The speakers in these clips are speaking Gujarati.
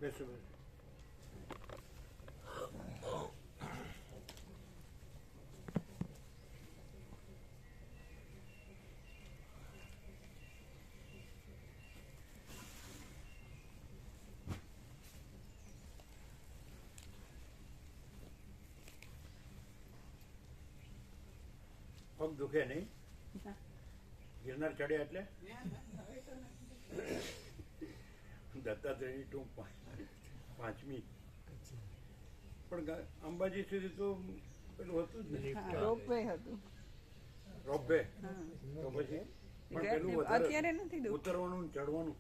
બેસો. પગ દુખે નહીં? ગિરનાર ચડ્યા એટલે દત્તાત્રેયની ટૂંક 5મી, પણ અંબાજી સુધી તો પેલું હતું જ નહીં, રોપવે હતું. રોપવે તો પછી પણ પેલું અત્યારે નથી ઉતરવાનું ને ચડવાનું,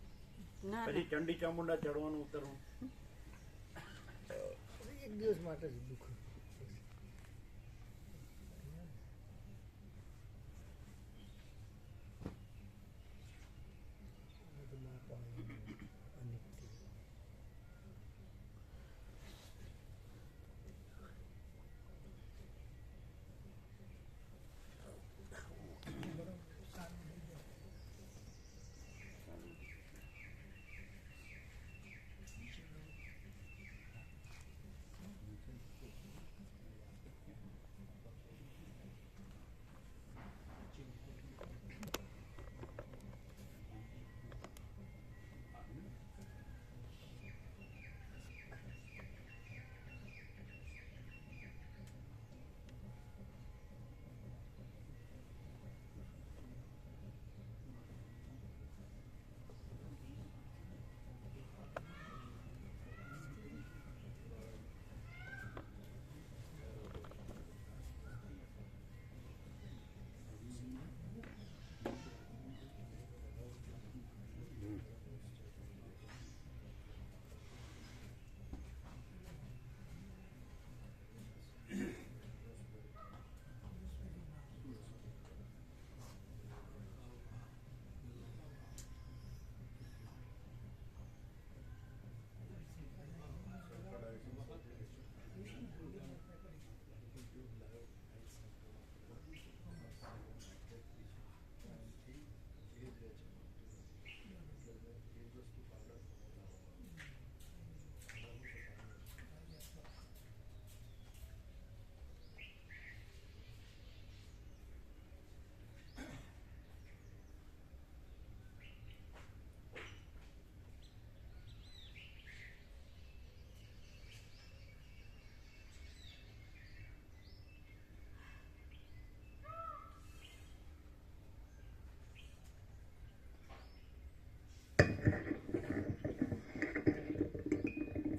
પછી ચંડી ચામુંડા ચડવાનું ઉતરવાનું. એક દિવસ માટે જ દુઃખ.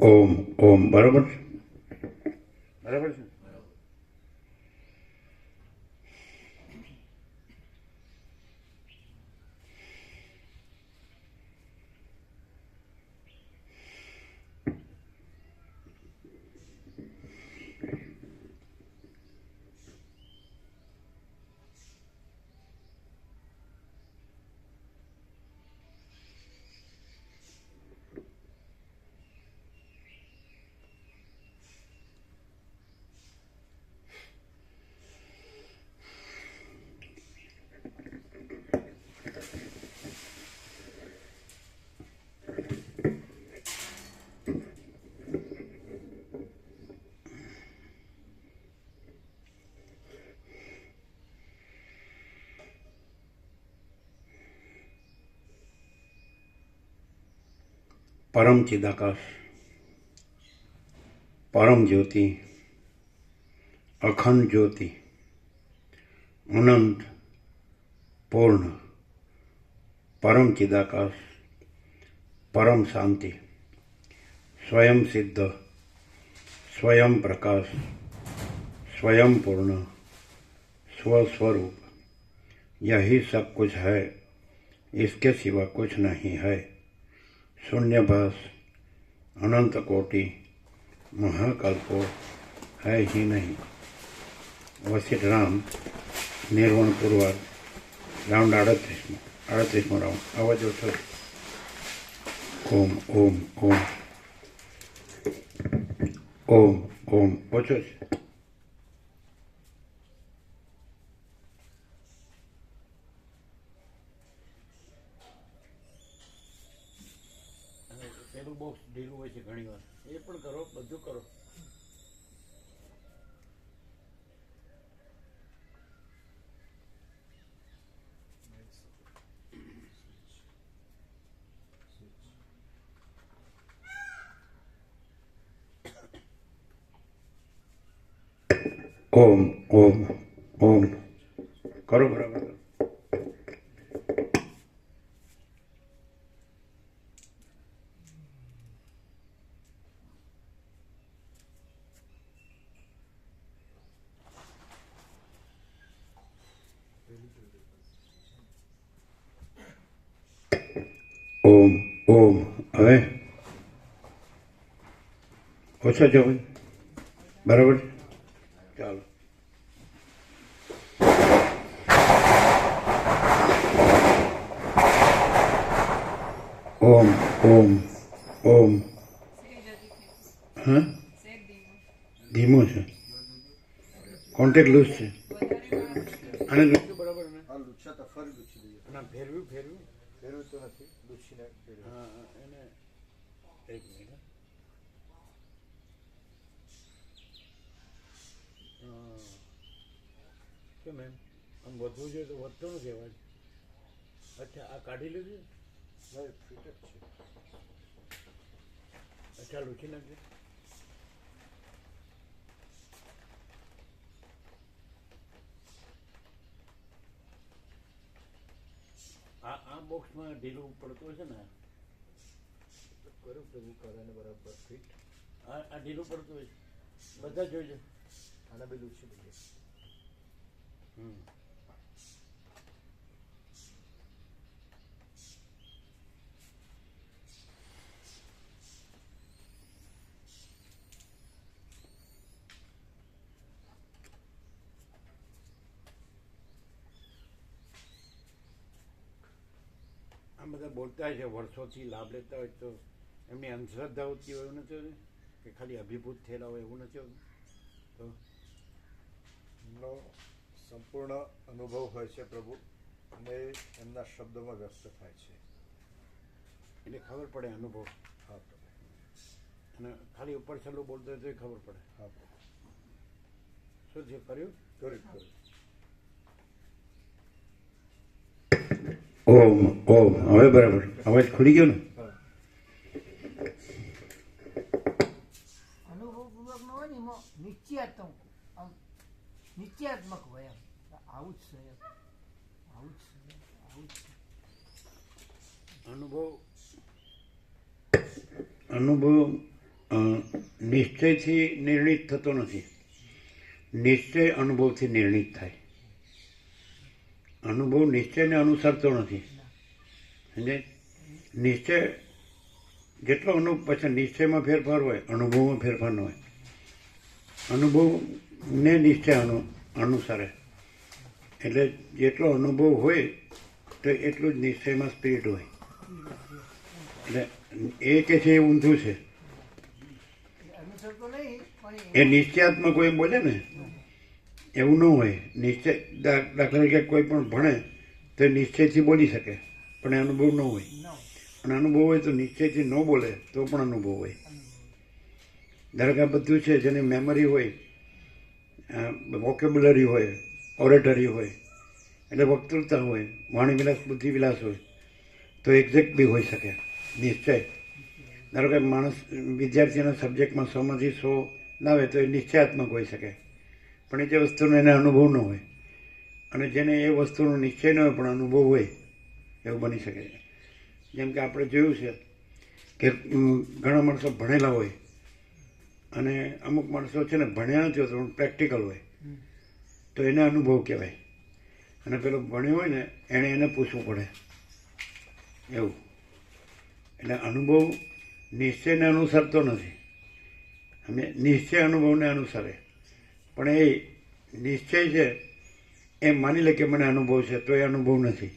ઓમ ઓમ બરાબર છે, બરાબર છે. પરમ ચિદાકાશ, પરમ જ્યોતિ, અખંડ જ્યોતિ, અનંત પૂર્ણ, પરમ ચિદાકાશ, પરમ શાંતિ, स्वयं सिद्ध, स्वयं प्रकाश, स्वयं पूर्ण, स्वस्वरूप, यही सब कुछ है, इसके सिवा कुछ नहीं है. शून्यभास, अनंत कोटि, महाकल्पो है ही नहीं. वशिष्ठ राम, निर्वण पुरवार, राउंड 38मो राउंड. आवाज ओछो. ओम ओम ओम ओम ओम ओछो છે. પેલું બોક્સ ઢીલું હોય છે ઘણી ઓમ ઓમ ઓમ કરો બરાબર કરો. ઓમ ઓમ હવે ઓછા જવો બરાબર છે? ચાલો. ઓમ ઓમ ઓમ હા ધીમો છે કોન્ટેક્ટ લૂઝ છે અને લૂઝ બરાબર ને આ લુચ્છા ફરી લુચ્છી દઈએ અને ફેરવ્યું ફેરવ્યું ફેરવું તો નથી લુચ્છીને ફેરવું. હા એને એક મિનિટ હા કેમ એમ આમ વધવું જોઈએ તો વધતો નથી અવાજ. અચ્છા આ કાઢી લીધું નહીં ફિટ જ છે. અચ્છા લૂછી નાખજે. આ બોક્સમાં ઢીલું પડતું હશે ને કર્યું પ્રભુ કરે બરાબર ફિટ. આ ઢીલું પડતું હોય બધા જોઈજો. આને બી લુચ્છી દઈએ. હમ આમ બધા બોલતા હોય છે વર્ષોથી લાભ લેતા હોય તો એમની અંધશ્રદ્ધા હોતી હોય એવું નથી હોતું કે ખાલી અભિભૂત થયેલા હોય એવું નથી હોતું તો એમનો સંપૂર્ણ અનુભવ હોય છે પ્રભુ અને એમના શબ્દોમાં વ્યક્ત થાય છે. એટલે ખબર પડે અનુભવ. હા પ્રભુ. અને ખાલી ઉપર છેલ્લું બોલતો હોય તો ખબર પડે. હા પ્રભુ. શું છે કર્યું? કર્યું. ઓમ ઓમ હવે બરાબર અવાજ ખુલી ગયો ને? અનુભવપૂર્વક નો હોય ને એમાં નિશ્ચયાત્મક આમ નિશ્ચયાત્મક હોય એમ આવું જ છે એમ આવું જ છે આવું જ છે. અનુભવ નિશ્ચયથી નિર્ણિત થતો નથી. નિશ્ચય અનુભવથી નિર્ણિત થાય. અનુભવ નિશ્ચયને અનુસરતો નથી. સમજે? નિશ્ચય જેટલો પછી નિશ્ચયમાં ફેરફાર હોય અનુભવમાં ફેરફાર ન હોય. અનુભવને નિશ્ચય અનુસરે એટલે જેટલો અનુભવ હોય તો એટલું જ નિશ્ચયમાં સ્પિરિટ હોય. એટલે એ કે છે એ ઊંધું છે. અનુસરતો નહીં પણ એ નિશ્ચયાત્મક કોઈ બોલે ને એવું ન હોય. નિશ્ચય દાખલા તરીકે કોઈ પણ ભણે તો નિશ્ચયથી બોલી શકે પણ એ અનુભવ ન હોય. અને અનુભવ હોય તો નિશ્ચયથી ન બોલે તો પણ અનુભવ હોય. ધારો કે આ બધું છે જેની મેમરી હોય, વોકેબ્યુલરી હોય, ઓરેટરી હોય એટલે વક્તૃતા હોય, વાણીવિલાસ બુદ્ધિવિલાસ હોય તો એક્ઝેક્ટ બી હોઈ શકે. નિશ્ચય ધારો કે માણસ વિદ્યાર્થીના સબ્જેક્ટમાં 100માંથી 100 લાવે તો એ નિશ્ચયાત્મક હોઈ શકે પણ એ જે વસ્તુનો એને અનુભવ ન હોય. અને જેને એ વસ્તુનો નિશ્ચય ન હોય પણ અનુભવ હોય એવું બની શકે. જેમ કે આપણે જોયું છે કે ઘણા માણસો ભણેલા હોય અને અમુક માણસો છે ને ભણ્યા નથી હોતા પણ પ્રેક્ટિકલ હોય તો એને અનુભવ કહેવાય. અને પેલો ભણ્યો હોય ને એને પૂછવું પડે એવું. એટલે અનુભવ નિશ્ચયને અનુસરતો નથી. અમે નિશ્ચય અનુભવને અનુસરે પણ એ નિશ્ચય છે એ માની લે કે મને અનુભવ છે તો એ અનુભવ નથી.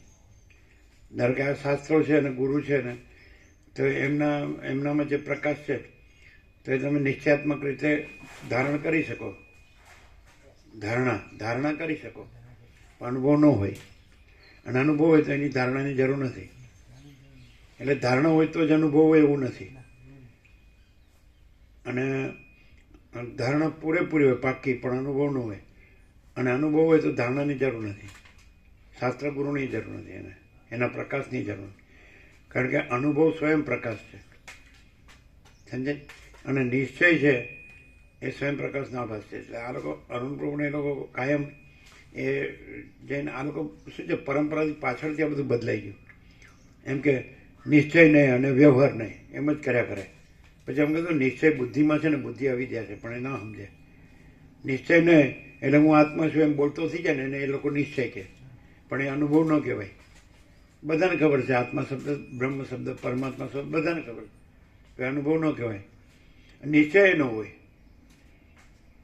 ધારો કે આ શાસ્ત્રો છે અને ગુરુ છે ને તો એમનામાં જે પ્રકાશ છે તો એ તમે નિશ્ચયાત્મક રીતે ધારણ કરી શકો. ધારણા કરી શકો પણ અનુભવ ન હોય. અને અનુભવ હોય તો એની ધારણાની જરૂર નથી. એટલે ધારણા હોય તો જ અનુભવ હોય એવું નથી. અને ધારણા પૂરેપૂરી હોય પાક્કી પણ અનુભવ ન હોય. અને અનુભવ હોય તો ધારણાની જરૂર નથી. શાસ્ત્ર ગુરુની જરૂર નથી. એના પ્રકાશની જરૂર નથી. કારણ કે અનુભવ સ્વયં પ્રકાશ છે. સમજે? અને નિશ્ચય છે એ સ્વયં પ્રકાશનો આભાસ છે. એટલે આ લોકો અરુણ પ્રભુને એ લોકો કાયમ એ જઈને આ લોકો શું છે પરંપરાથી પાછળથી આ બધું બદલાઈ ગયું. એમ કે નિશ્ચય નહીં અને વ્યવહાર નહીં એમ જ કર્યા કરે. પછી એમ કીધું નિશ્ચય બુદ્ધિમાં છે ને બુદ્ધિ અવિદ્યા છે, પણ એ ના સમજે. નિશ્ચય નહીં એટલે હું આત્મા છું એમ બોલતો થઈ જાય ને એને એ લોકો નિશ્ચય કહે, પણ એ અનુભવ ન કહેવાય. બધાને ખબર છે આત્મા શબ્દ, બ્રહ્મ શબ્દ, પરમાત્મા શબ્દ બધાને ખબર છે, અનુભવ ન કહેવાય. નિશ્ચય ન હોય.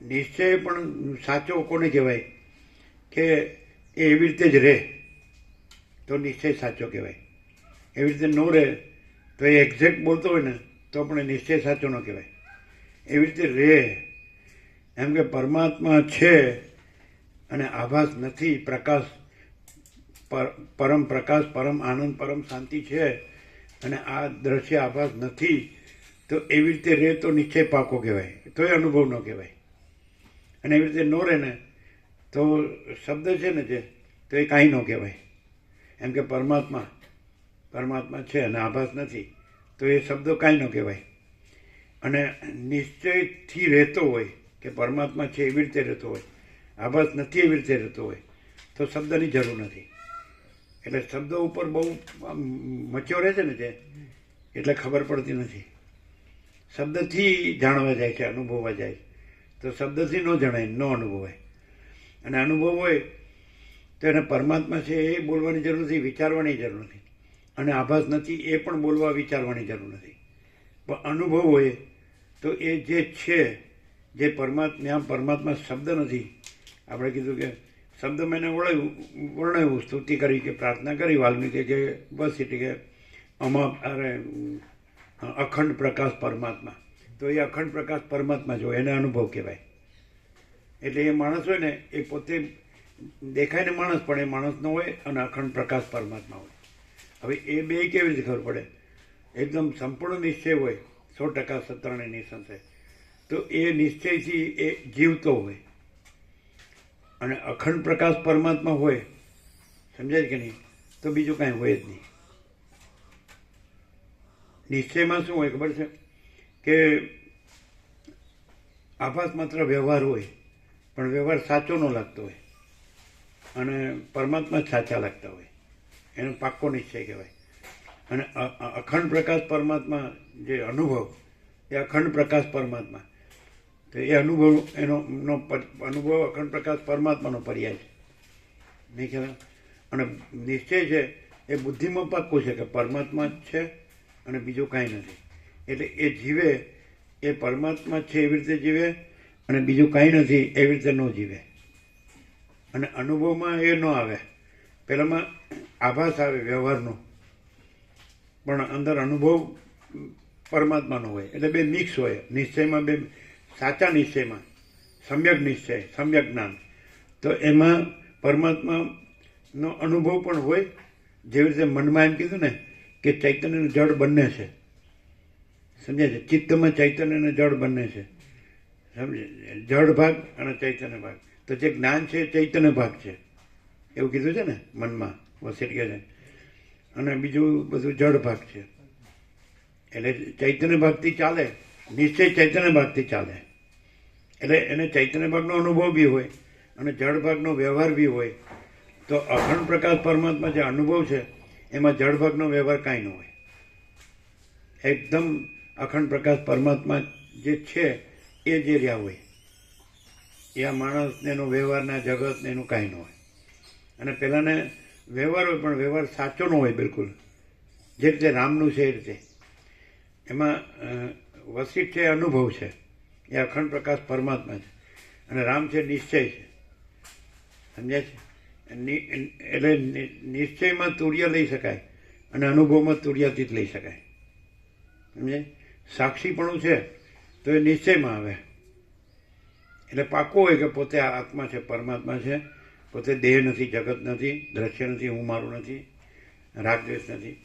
નિશ્ચય પણ સાચો કોને કહેવાય કે એ એવી રીતે જ રહે તો નિશ્ચય સાચો કહેવાય. એવી રીતે ન રહે તો એ એક્ઝેક્ટ બોલતો હોય ને તો પણ નિશ્ચય સાચો ન કહેવાય. એવી રીતે રહે એમ કે પરમાત્મા છે અને આભાસ નથી, પ્રકાશ, પરમ પ્રકાશ, પરમ આનંદ, પરમ શાંતિ છે અને આ દ્રશ્ય આભાસ નથી, તો એવી રીતે રહે તો નિશ્ચય પાકો કહેવાય, તો એ અનુભવ ન કહેવાય. અને એવી રીતે ન રહે ને તો શબ્દ છે ને જે તો એ કાંઈ ન કહેવાય. એમ કે પરમાત્મા છે અને આભાસ નથી તો એ શબ્દો કાંઈ ન કહેવાય. અને નિશ્ચયથી રહેતો હોય કે પરમાત્મા છે એવી રીતે રહેતો હોય, આભાસ નથી એવી રીતે રહેતો હોય તો શબ્દની જરૂર નથી. એટલે શબ્દો ઉપર બહુ મચ્યો રહે છે ને જે એટલે ખબર પડતી નથી. શબ્દથી જાણવા જાય છે, અનુભવવા જાય છે. તો શબ્દથી ન જણાય, ન અનુભવાય. અને અનુભવ હોય તો એને પરમાત્મા છે એ બોલવાની જરૂર નથી, વિચારવાની જરૂર નથી. અને આભાસ નથી એ પણ બોલવા વિચારવાની જરૂર નથી. પણ અનુભવ હોય તો એ જે છે જે પરમાત્મા શબ્દ નથી. આપણે કીધું કે શબ્દ મેં વર્ણવ્યું, સ્તુતિ કરી કે પ્રાર્થના કરી વાલ્મીકે કે બસ એટલે કે અરે અખંડ પ્રકાશ પરમાત્મા, તો એ અખંડ પ્રકાશ પરમાત્મા જો એને અનુભવ કહેવાય. એટલે એ માણસ હોય ને એ પોતે દેખાય ને માણસ, પણ એ માણસ ન હોય અને અખંડ પ્રકાશ પરમાત્મા હોય. હવે એ બે કેવી રીતે ખબર પડે? એકદમ સંપૂર્ણ નિશ્ચય હોય, 100% સત્તાણી નિસંશય, તો એ નિશ્ચયથી એ જીવતો હોય. અને અખંડ પ્રકાશ પરમાત્મા હોય, સમજાય કે નહીં, તો બીજું કાંઈ હોય જ નહીં. નિશ્ચયમાં શું હોય ખબર છે કે આભાસ માત્ર વ્યવહાર હોય, પણ વ્યવહાર સાચો ન લાગતો હોય અને પરમાત્મા જ સાચા લાગતા હોય. એનો પાક્કો નિશ્ચય કહેવાય. અને અખંડ પ્રકાશ પરમાત્મા જે અનુભવ એ અખંડ પ્રકાશ પરમાત્મા, તો એ અનુભવ અનુભવ અખંડ પ્રકાશ પરમાત્માનો પર્યાય છે, નહીં ખ્યાલ? અને નિશ્ચય છે એ બુદ્ધિમાં પાક્કું છે કે પરમાત્મા જ છે અને બીજું કાંઈ નથી. એટલે એ જીવે એ પરમાત્મા છે એવી રીતે જીવે અને બીજું કાંઈ નથી એવી રીતે ન જીવે. અને અનુભવમાં એ ન આવે. પહેલાંમાં આભાસ આવે વ્યવહારનો, પણ અંદર અનુભવ પરમાત્માનો હોય. એટલે બે મિક્સ હોય નિશ્ચયમાં. બે સાચા નિશ્ચયમાં સમ્યક નિશ્ચય, સમ્યક જ્ઞાન, તો એમાં પરમાત્માનો અનુભવ પણ હોય. જેવી રીતે મનમાં એમ કીધું ને કે ચૈતન્ય જળ બંને છે, સમજે છે? ચિત્તમાં ચૈતન્ય અને જળ બંને છે, સમજે? જળ ભાગ અને ચૈતન્ય ભાગ. તો જે જ્ઞાન છે એ ચૈતન્ય ભાગ છે એવું કીધું છે ને મનમાં, વસેટ કે છે. અને બીજું બધું જળ ભાગ છે. એટલે ચૈતન્ય ભાગથી ચાલે, નિશ્ચય ચૈતન્ય ભાગથી ચાલે. એટલે એને ચૈતન્ય ભાગનો અનુભવ બી હોય અને જળ ભાગનો વ્યવહાર બી હોય. તો અખંડ પ્રકાશ પરમાત્મા જે અનુભવ છે એમાં જળ ભાગનો વ્યવહાર કાંઈ ન હોય. એકદમ અખંડ પ્રકાશ પરમાત્મા જે છે એ જે રહ્યા હોય. એ આ માણસને એનો વ્યવહારના જગતને એનું કાંઈ ન હોય. અને પહેલાંને વ્યવહાર હોય પણ વ્યવહાર સાચો ન હોય બિલકુલ, જે રીતે રામનું છે એ રીતે. એમાં વસિષ્ઠ છે અનુભવ છે, એ અખંડ પ્રકાશ પરમાત્મા છે. અને રામ છે નિશ્ચય છે, સમજ્યા છે? એટલે નિશ્ચયમાં તુર્ય લઈ શકાય અને અનુભવમાં તુર્યાતીત લઈ શકાય, સમજે? સાક્ષીપણું છે તો એ નિશ્ચયમાં આવે. એટલે પાક્કો હોય કે પોતે આત્મા છે, પરમાત્મા છે, પોતે દેહ નથી, જગત નથી, દ્રશ્ય નથી, હું મારું નથી, રાગદ્વેષ નથી.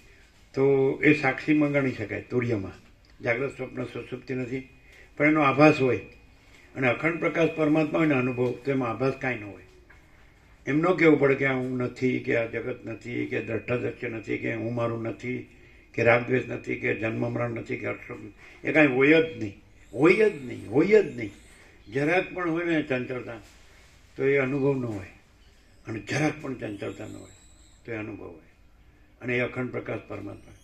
તો એ સાક્ષીમાં ગણી શકાય તુર્યમાં. જાગ્રત સ્વપ્ન સુષુપ્તિ નથી, પણ એનો આભાસ હોય. અને અખંડ પ્રકાશ પરમાત્મા હોય ને અનુભવ, તો એમાં આભાસ કાંઈ ન હોય. એમ ન કહેવું પડે કે આ હું નથી, કે આ જગત નથી, કે દ્રષ્ટા દ્રશ્ય નથી, કે હું મારું નથી, કે રાગદ્વેષ નથી, કે જન્મ મરણ નથી, કે અક્ષર નથી. એ કાંઈ હોય જ નહીં, હોય જ નહીં, હોય જ નહીં. જરાક પણ હોય ને ચંચળતા તો એ અનુભવ ન હોય, અને જરાક પણ ચંચળતા ન હોય તો એ અનુભવ હોય. અને એ અખંડ પ્રકાશ પરમાત્મા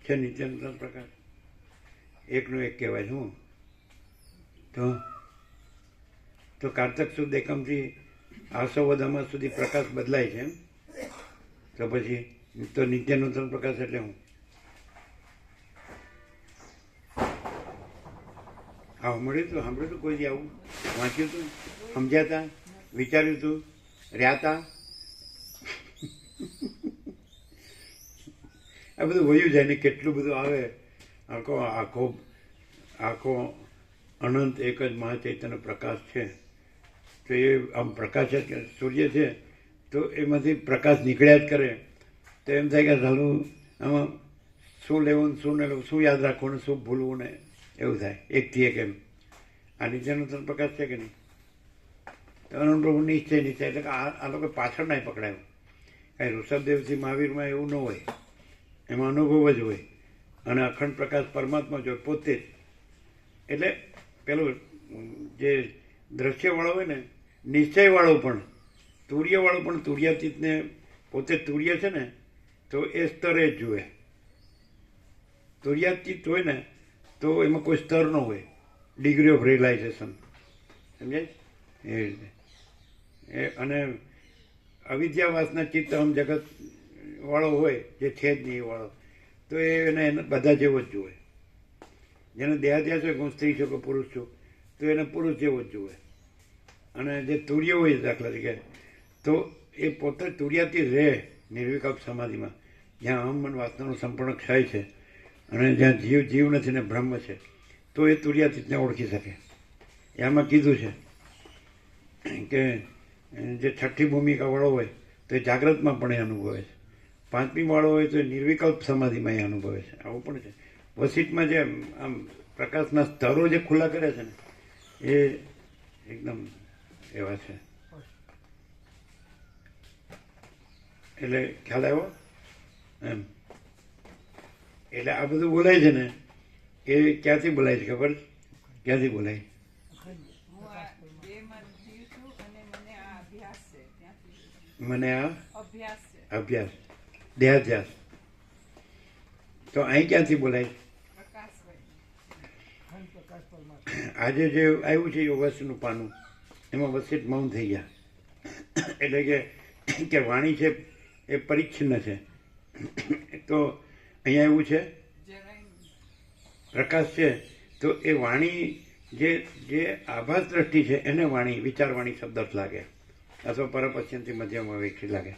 છે, નિત્યનૂતન પ્રકાશ, એકનું એક કહેવાય. શું તો કારતક સુદ એકમથી આસવદ અમાસ સુધી પ્રકાશ બદલાય છે એમ. તો પછી તો નિત્યનૂતન પ્રકાશ એટલે હું સાંભળ્યું હતું કોઈ દી આવું? વાંચ્યું હતું? સમજ્યા હતા? વિચાર્યું હતું? રહ્યા હતા? આ બધું વયું જાય ને કેટલું બધું આવે. આખો આખો આખો અનંત એક જ મહાચૈતન્ય પ્રકાશ છે. તો એ આમ પ્રકાશ સૂર્ય છે તો એમાંથી પ્રકાશ નીકળ્યા જ કરે. તો એમ થાય કે ચાલું આમાં શું લેવું ને શું ન લેવું, શું યાદ રાખવું ને શું ભૂલવું ને એવું થાય એકથી એક એમ. આ નિત્યનૂતન પ્રકાશ છે કે નહીં? તો અનંત નિશ્ચય એટલે કે આ લોકો પાછળ ના પકડાયું. કાંઈ ઋષભદેવથી મહાવીરમાં એવું ન હોય, એમાં અનુભવ જ હોય. અને અખંડ પ્રકાશ પરમાત્મા જ હોય પોતે જ. એટલે પેલું જે દ્રશ્યવાળો હોય ને, નિશ્ચયવાળો પણ, તુર્યવાળો પણ તુર્યાતીતને પોતે તુર્ય છે ને તો એ સ્તરે જ જુએ. તુર્યાતીત હોય ને તો એમાં કોઈ સ્તર ન હોય, ડિગ્રી ઓફ રિયલાઇઝેશન, સમજાય એ રીતે. અને અવિદ્યાવાસના ચિત્ત આમ જગત વાળો હોય જે છે જ નહીં એ વાળો, તો એને બધા જેવો જ જુએ. જેને દેહાધ્યાસ હોય કે હું સ્ત્રી છું કે પુરુષ છું તો એને પુરુષ જેવો જ જુએ. અને જે તુર્ય હોય દાખલા તરીકે તો એ પોતે તુર્યાથી રહે નિર્વિકલ્પ સમાધિમાં, જ્યાં અહમ મન વાસનાનો સંપૂર્ણ ક્ષય છે અને જ્યાં જીવ નથી ને બ્રહ્મ છે, તો એ તુર્યાતીતને ઓળખી શકે. એમાં કીધું છે કે જે છઠ્ઠી ભૂમિકાવાળો હોય તો એ જાગ્રતમાં પણ એ અનુભવે છે, પાંચમી વાળો હોય તો એ નિર્વિકલ્પ સમાધિમાં એ અનુભવે છે. આવું પણ છે. વસીટમાં જે આમ પ્રકાશના સ્તરો જે ખુલ્લા કરે છે ને એ એકદમ એવા છે. એટલે ખ્યાલ આવ્યો એમ. એટલે આ બધું બોલાય છે ને એ ક્યાંથી બોલાય છે ખબર? ક્યાંથી બોલાય? હું આ બેમાં જીવ છું અને મને આ અભ્યાસ છે ત્યાંથી. મને આ અભ્યાસ છે. અભ્યાસ, દેહાધ્યાસ. તો અહીં ક્યાંથી બોલાય? પ્રકાશ હોય. અખંડ પ્રકાશ પરમાત્મા. આજે જે આવ્યું છે યોગાસનનું પાનું, એમાં વસિત મૌન થઈ ગયા. એટલે કે વાણી છે એ પરિચ્છિન્ન છે. તો અહીંયા એવું છે જરાય નહીં. પ્રકાશ છે તો એ વાણી જે આભાસ દ્રષ્ટિ છે એને વાણી વિચારવાણી શબ્દ અર્થ લાગે, અથવા પરપશ્ચિમથી મધ્યમાં વેક્ષી લાગે.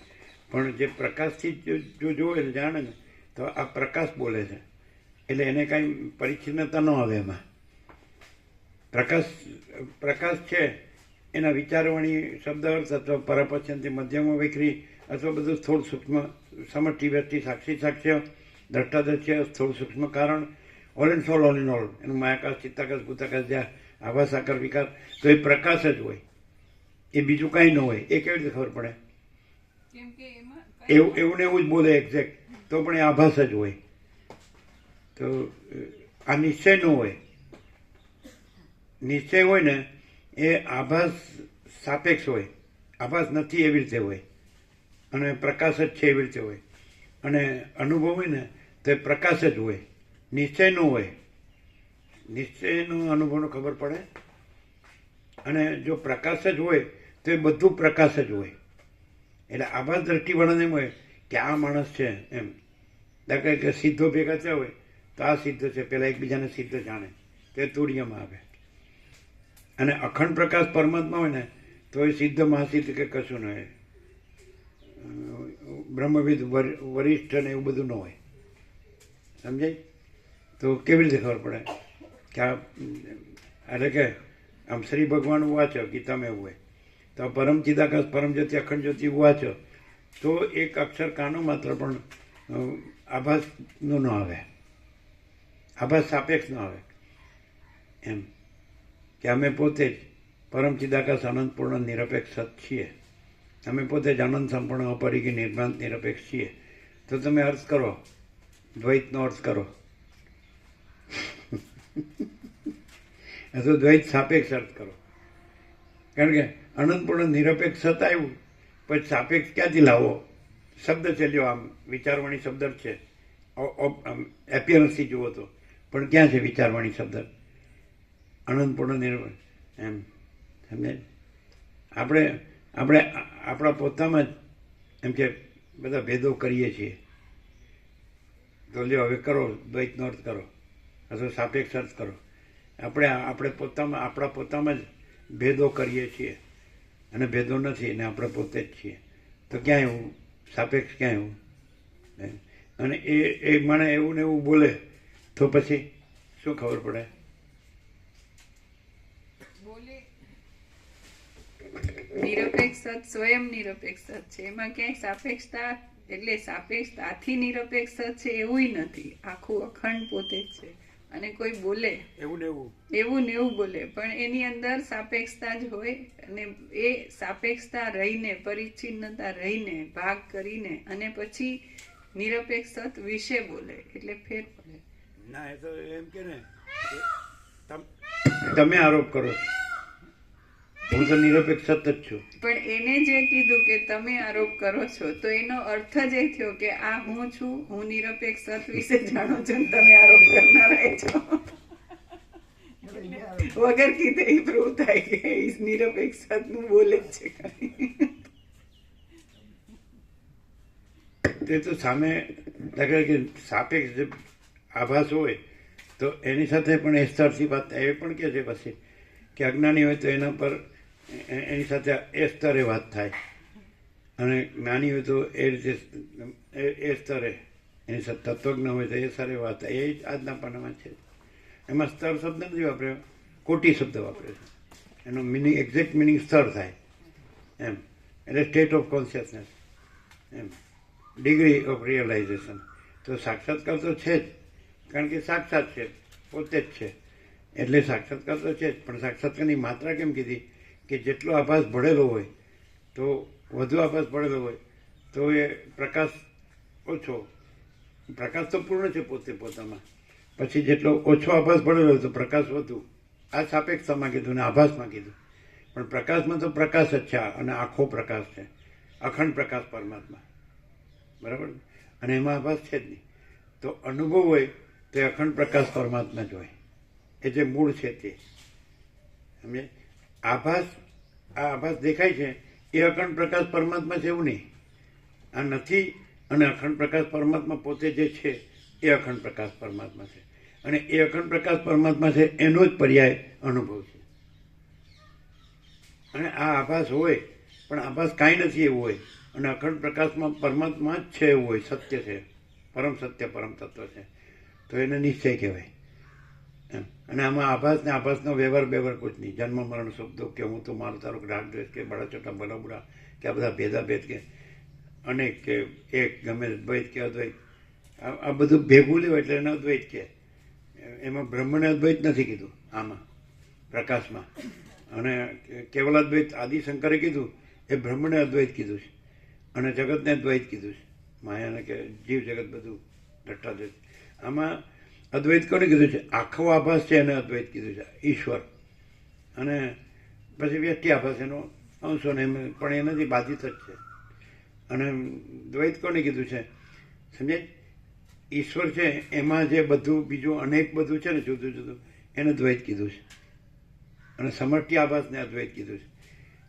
પણ જે પ્રકાશથી જો જોવે ને જાણે ને તો આ પ્રકાશ બોલે છે, એટલે એને કાંઈ પરિચ્છિન્નતા ન આવે એમાં. પ્રકાશ છે એના વિચારવાણી શબ્દ અર્થ અથવા પરપશ્ચિમથી મધ્યમાં વિખરી અથવા બધું સ્થૂળ સૂક્ષ્મ સમષ્ટિ વ્યક્તિ સાક્ષી સાક્ષ્ય દ્રષ્ટાદ્રશ્ય સ્થૂળ સૂક્ષ્મ કારણ all and all in all એનું માયાકાશ ચિત્તાકાશ ભૂતાકાશ જ્યાં આભાસ આકાર વિકાર, તો એ પ્રકાશ જ હોય, એ બીજું કાંઈ ન હોય. એ કેવી રીતે ખબર પડે? કેમ કે એમાં એવું ને એવું જ બોલે એક્ઝેક્ટ, તો પણ એ આભાસ જ હોય. તો આ નિશ્ચય ન હોય. નિશ્ચય હોય ને એ આભાસ સાપેક્ષ હોય, આભાસ નથી એવી રીતે હોય, અને પ્રકાશ જ છે એવી રીતે હોય. અને અનુભવ હોય ને તો એ પ્રકાશ જ હોય, નિશ્ચય ન હોય. નિશ્ચયનો અનુભવનો ખબર પડે. અને જો પ્રકાશ જ હોય તો એ બધું પ્રકાશ જ હોય. એટલે આભાસ દ્રષ્ટિવાળાને એમ હોય કે આ માણસ છે એમ. દાખલા કે સિદ્ધો ભેગા થયા હોય તો આ સિદ્ધ છે, પેલા એકબીજાને સિદ્ધ જાણે તો એ તુર્યમાં આવે. અને અખંડ પ્રકાશ પરમાત્મા હોય ને તો એ સિદ્ધ મહાસિદ્ધ કે કશું ન હોય, બ્રહ્મવિદ વરિષ્ઠ ને એવું બધું ન હોય. સમજાય? તો કેવી રીતે ખબર પડે કે આ? એટલે કે આમ શ્રી ભગવાન વાંચો ગીતામાં એવું હોય તો પરમ ચિદાકાશ પરમ જ્યોતિ અખંડ જ્યોતિ વાંચો તો એક અક્ષર કાનો માત્ર પણ આભાસનું ન આવે, આભાસ સાપેક્ષ ન આવે. એમ કે અમે પોતે જ પરમ ચિદાકાશ અનંતપૂર્ણ નિરપેક્ષ સત છીએ, અમે પોતે જ આનંદ સંપૂર્ણ અપરિગી નિર્ભ્રાંત નિરપેક્ષ છીએ. તો તમે અર્થ કરો, દ્વૈતનો અર્થ કરો. અથવા દ્વૈત સાપેક્ષ અર્થ કરો. કારણ કે અનંતપૂર્ણ નિરપેક્ષ સત આવ્યું પછી સાપેક્ષ ક્યાંથી લાવો? શબ્દ છે, લ્યો આમ વિચારવાણી શબ્દ છે, એપિયરન્સથી જુઓ તો, પણ ક્યાં છે વિચારવાણી શબ્દ? અનંતપૂર્ણ નિરપેક્ષ એમ સમજે. આપણે આપણે આપણા પોતામાં જ એમ કે બધા ભેદો કરીએ છીએ. તો લ્યો હવે કરો, દ્વૈતનો અર્થ કરો અથવા સાપેક્ષ અર્થ કરો. આપણે પોતામાં આપણા પોતામાં જ ભેદો કરીએ છીએ અને ભેદો નથી ને આપણે પોતે જ છીએ. તો ક્યાં એવું સાપેક્ષ, ક્યાં એવું? અને એ મને એવું ને એવું બોલે તો પછી શું ખબર પડે? બોલે નિરપેક્ષ સત સ્વયં નિરપેક્ષ સત છે, એમાં ક્યાંય સાપેક્ષતા એટલે સાપેક્ષતાથી નિરપેક્ષ સત છે એવું નથી. આખું અખંડ પોતે જ છે. અને કોઈ બોલે એવું ને એવું એવું ને એવું બોલે, પણ એની અંદર સાપેક્ષતા જ હોય. અને એ સાપેક્ષતા રહીને, પરિચ્છિન્નતા રહીને, ભાગ કરીને અને પછી નિરપેક્ષ સત વિશે બોલે એટલે ફેર પડે. ના, એ તો એમ કે ને તમે આરોપ કરો છો, હું તો નિરપેક્ષ સત જ છું. પણ એને જે કીધું કે તમે આરોપ કરો છો, તો એનો અર્થ જ એ થયો કે આ હું છું, હું નિરપેક્ષ સત વિશે જાણું છું, તમે આરોપ કરનારા છો. વગર કીધે એ પ્રૂવ થાય કે એ નિરપેક્ષ સત નું બોલે જ છે. તે તો સામે દાખલા કે સાપેક્ષ જે આભાસ હોય તો એની સાથે પણ એ સ્તરથી વાત એ પણ કે છે પછી કે અજ્ઞાની હોય તો એના પર એની સાથે એ સ્તરે વાત થાય અને જ્ઞાની હોય તો એ રીતે એ સ્તરે એની સાથે તત્વજ્ઞ હોય તો એ સ્તરે વાત થાય. એ આજના પાનામાં છે. એમાં સ્તર શબ્દ નથી વાપર્યો, કોટી શબ્દ વાપર્યો છે. એનો મિનિંગ એક્ઝેક્ટ મિનિંગ સ્તર થાય એમ, એટલે સ્ટેટ ઓફ કોન્શિયસનેસ એમ, ડિગ્રી ઓફ રિયલાઇઝેશન. તો સાક્ષાત્કાર તો છે જ, કારણ કે સાક્ષાત છે, પોતે જ છે, એટલે સાક્ષાત્કાર તો છે જ. પણ સાક્ષાત્કારની માત્રા કેમ કીધી કે જેટલો આભાસ ભળેલો હોય તો વધુ આભાસ ભળેલો હોય તો એ પ્રકાશ ઓછો, પ્રકાશ તો પૂર્ણ છે પોતે પોતામાં, પછી જેટલો ઓછો આભાસ ભળેલો હોય તો પ્રકાશ વધુ. આ સાપેક્ષતામાં કીધું ને આભાસમાં કીધું. પણ પ્રકાશમાં તો પ્રકાશ જ છે અને આખો પ્રકાશ છે, અખંડ પ્રકાશ પરમાત્મા, બરાબર. અને એમાં આભાસ છે જ નહીં. તો અનુભવ હોય તો એ અખંડ પ્રકાશ પરમાત્મા જ હોય, એ જે મૂળ છે તે સમજે. આભાસ, આ આભાસ દેખાય છે એ અખંડ પ્રકાશ પરમાત્મા છે એવું નહીં. આ નથી અને અખંડ પ્રકાશ પરમાત્મા પોતે જે છે એ અખંડ પ્રકાશ પરમાત્મા છે. અને એ અખંડ પ્રકાશ પરમાત્મા છે એનો જ પર્યાય અનુભવ છે. અને આ આભાસ હોય પણ આભાસ કાંઈ નથી એવું હોય અને અખંડ પ્રકાશમાં પરમાત્મા જ છે એવું હોય, સત્ય છે, પરમ સત્ય, પરમ તત્વ છે, તો એને નિશ્ચય કહેવાય એમ. અને આમાં આભાસ ને આભાસનો વ્યવહાર કુછ નહીં. જન્મ મરણ શબ્દો કે હું તો મારું તારું રાગ દ્વેષ કે બડા ચોટા બડા બુડા કે આ બધા ભેદાભેદ કે અનેક કે એક ગમે દ્વૈત કે અદ્વૈત, આ બધું ભેગું લેવું એટલે એને અદ્વૈત કે. એમાં બ્રહ્મને અદ્વૈત નથી કીધું આમાં પ્રકાશમાં. અને કેવલાદ્વૈત આદિશંકરે કીધું એ બ્રહ્મને અદ્વૈત કીધું છે અને જગતને અદ્વૈત કીધું છે, માયાને કે જીવ જગત બધું દટ્ટાદ્વૈત. આમાં અદ્વૈત કોને કીધું છે? આખો આભાસ છે એને અદ્વૈત કીધું છે, ઈશ્વર. અને પછી વ્યક્તિ આભાસ એનો અંશો ને એમ, પણ એ નથી, બાધિત જ છે. અને દ્વૈત કોને કીધું છે સમજે? ઈશ્વર છે એમાં જે બધું બીજું અનેક બધું છે ને જુદું જુદું, એને દ્વૈત કીધું છે. અને સમષ્ટિ આભાસને અદ્વૈત કીધું છે.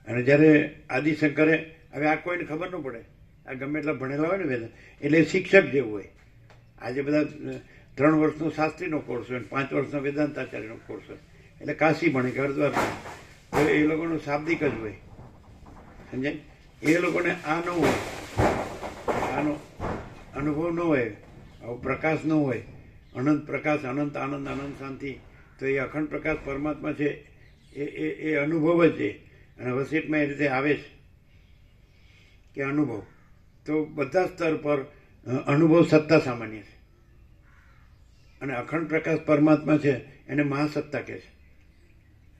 અને જ્યારે આદિશંકરે, હવે આ કોઈને ખબર ન પડે, આ ગમે એટલા ભણેલા હોય ને વેદ, એટલે શિક્ષક જેવું હોય. આજે બધા 3 વર્ષનો શાસ્ત્રીનો કોર્સ હોય, 5 વર્ષનો વેદાંતાચાર્યનો કોર્સ હોય, એટલે કાશી ભણે કે હરિદ્વાર ભણે, તો એ લોકોનું શાબ્દિક જ હોય સમજાય. એ લોકોને આ ન હોય, આનો અનુભવ ન હોય, પ્રકાશ ન હોય, અનંત પ્રકાશ, અનંત આનંદ, અનંત શાંતિ. તો એ અખંડ પ્રકાશ પરમાત્મા છે એ અનુભવ જ છે. અને વસીટમાં એ રીતે આવે છે કે અનુભવ, તો બધા સ્તર પર અનુભવ સત્તા સામાન્ય છે. અને અખંડ પ્રકાશ પરમાત્મા છે એને મહાસત્તા કહે છે.